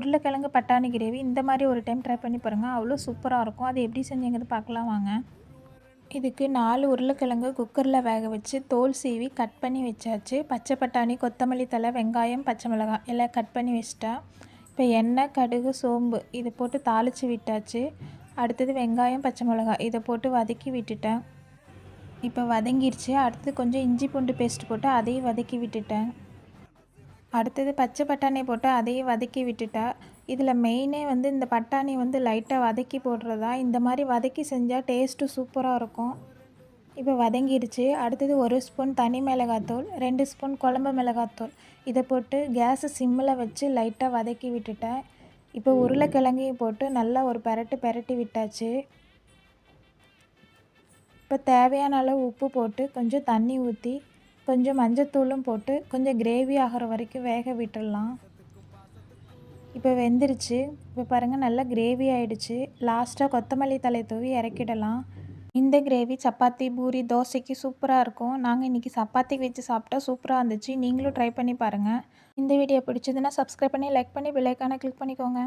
உருளைக்கிழங்கு பட்டாணி கிரேவி இந்த மாதிரி ஒரு டைம் ட்ரை பண்ணி பாருங்கள். அவ்வளோ சூப்பராக இருக்கும். அது எப்படி செஞ்சீங்கன்னு பார்க்கலாம் வாங்க. இதுக்கு 4 உருளைக்கிழங்கு குக்கரில் வேக வச்சு தோல் சீவி கட் பண்ணி வச்சாச்சு. பச்சை பட்டாணி, கொத்தமல்லி தழை, வெங்காயம், பச்சை மிளகாய் எல்லாம் கட் பண்ணி வச்சிட்டா. இப்போ எண்ணெய், கடுகு, சோம்பு இதை போட்டு தாளித்து விட்டாச்சு. அடுத்தது வெங்காயம், பச்சை மிளகாய் இதை போட்டு வதக்கி விட்டுட்டேன். இப்போ வதங்கிருச்சு. அடுத்து கொஞ்சம் இஞ்சி பூண்டு பேஸ்ட் போட்டு அதையும் வதக்கி விட்டுட்டேன். அடுத்தது பச்சை பட்டாணி போட்டு அதையும் வதக்கி விட்டுட்டா. இதில் மெயினே இந்த பட்டாணி லைட்டாக வதக்கி போடுறதா. இந்த மாதிரி வதக்கி செஞ்சால் டேஸ்ட்டு சூப்பராக இருக்கும். இப்போ வதங்கிடுச்சு. அடுத்தது 1 ஸ்பூன் தனி மிளகாத்தூள், 2 ஸ்பூன் குழம்பு மிளகாத்தூள் இதை போட்டு கேஸை சிம்மில் வச்சு லைட்டாக வதக்கி விட்டுட்டேன். இப்போ உருளைக்கிழங்கையும் போட்டு நல்லா ஒரு பெரட்டி விட்டாச்சு. இப்போ தேவையான அளவு உப்பு போட்டு கொஞ்சம் தண்ணி ஊற்றி கொஞ்சம் மஞ்சத்தூளும் போட்டு கொஞ்சம் கிரேவி ஆகிற வரைக்கும் வேக விட்டுடலாம். இப்போ வெந்துருச்சு. இப்போ பாருங்கள் நல்லா கிரேவி ஆகிடுச்சு. லாஸ்ட்டாக கொத்தமல்லி தழை தூவி இறக்கிடலாம். இந்த கிரேவி சப்பாத்தி, பூரி, தோசைக்கு சூப்பராக இருக்கும். நாங்கள் இன்றைக்கி சப்பாத்திக்கு வச்சு சாப்பிட்டா சூப்பராக இருந்துச்சு. நீங்களும் ட்ரை பண்ணி பாருங்கள். இந்த வீடியோ பிடிச்சதுன்னா சப்ஸ்கிரைப் பண்ணி, லைக் பண்ணி, பெல் ஐக்கானை கிளிக் பண்ணிக்கோங்க.